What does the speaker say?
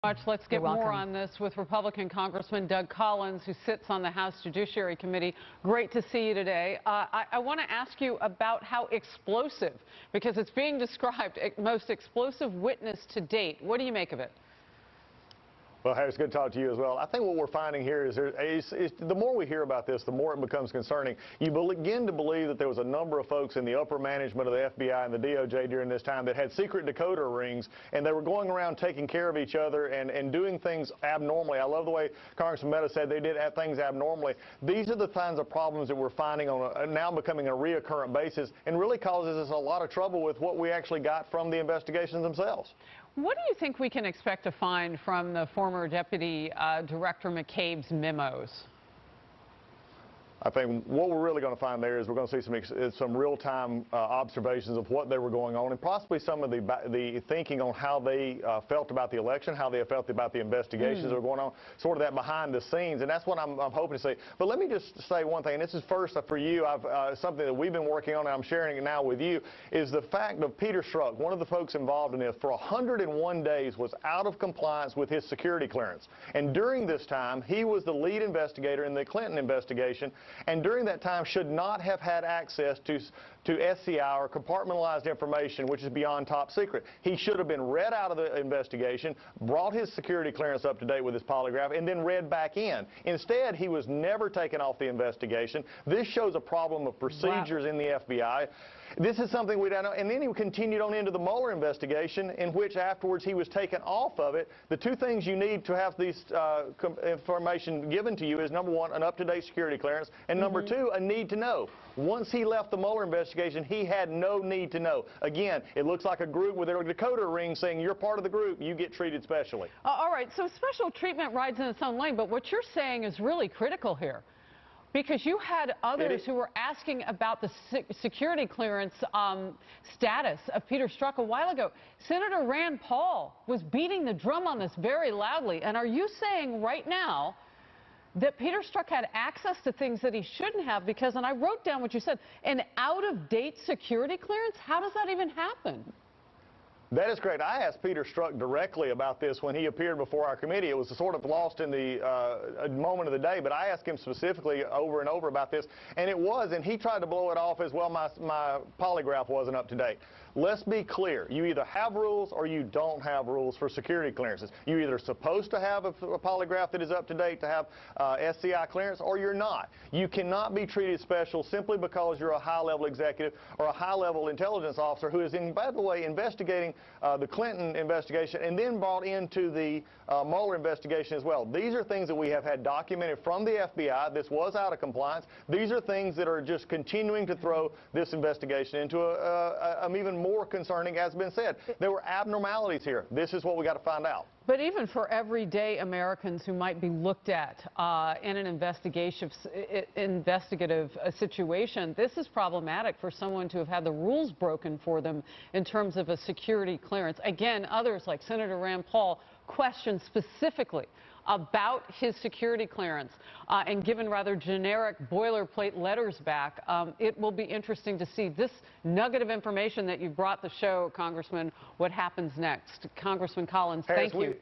Let's get more on this with Republican Congressman Doug Collins, who sits on the House Judiciary Committee. Great to see you today. I want to ask you about how explosive, because it's being described, most explosive witness to date. What do you make of it? Well, Harris, good to talk to you as well. I think what we're finding here is the more we hear about this, the more it becomes concerning. You begin to believe that there was a number of folks in the upper management of the FBI and the DOJ during this time that had secret decoder rings, and they were going around taking care of each other and doing things abnormally. I love the way Congressman Memos said they did things abnormally. These are the kinds of problems that we're finding on now becoming a reoccurrent basis, and really causes us a lot of trouble with what we actually got from the investigations themselves. What do you think we can expect to find from the former Deputy Director McCabe's memos? I think what we're really going to find there is we're going to see some real-time observations of what they were going on, and possibly some of the thinking on how they felt about the election, how they felt about the investigations that were going on, sort of that behind the scenes, and that's what I'm hoping to see. But let me just say one thing, and this is first for you. Something that we've been working on, and I'm sharing it now with you, is the fact of Peter Stzrok, one of the folks involved in this, for 101 days was out of compliance with his security clearance. And during this time, he was the lead investigator in the Clinton investigation, and during that time should not have had access to SCI or compartmentalized information, which is beyond top secret. He should have been read out of the investigation, brought his security clearance up to date with his polygraph, and then read back in. Instead, he was never taken off the investigation. This shows a problem of procedures in the FBI. This is something we don't know. And then he continued on into the Mueller investigation, in which afterwards he was taken off of it. The two things you need to have this information given to you is, number one, an up-to-date security clearance, and number two, a need to know. Once he left the Mueller investigation, he had no need to know. Again, it looks like a group with their decoder ring saying you're part of the group, you get treated specially. All right, so special treatment rides in its own lane, but what you're saying is really critical here. Because you had others who were asking about the security clearance status of Peter Strzrok a while ago. Senator Rand Paul was beating the drum on this very loudly. And are you saying right now that Peter Strzrok had access to things that he shouldn't have? Because, and I wrote down what you said, an out-of-date security clearance? How does that even happen? That is correct. I asked Peter Strzrok directly about this when he appeared before our committee. It was sort of lost in the moment of the day, but I asked him specifically over and over about this, and it was, and he tried to blow it off as, well, my polygraph wasn't up to date. Let's be clear. You either have rules or you don't have rules for security clearances. You're either supposed to have a polygraph that is up to date to have SCI clearance, or you're not. You cannot be treated special simply because you're a high-level executive or a high-level intelligence officer who is, by the way, investigating the Clinton investigation and then brought into the Mueller investigation as well. These are things that we have had documented from the FBI. This was out of compliance. These are things that are just continuing to throw this investigation into an even more concerning, as has been said. There were abnormalities here. This is what we got to find out. But even for everyday Americans who might be looked at in an investigative situation, this is problematic for someone to have had the rules broken for them in terms of a security clearance. Again, others like Senator Rand Paul questioned specifically about his security clearance and given rather generic boilerplate letters back. It will be interesting to see this nugget of information that you brought the show, Congressman, what happens next. Congressman Collins, thank you.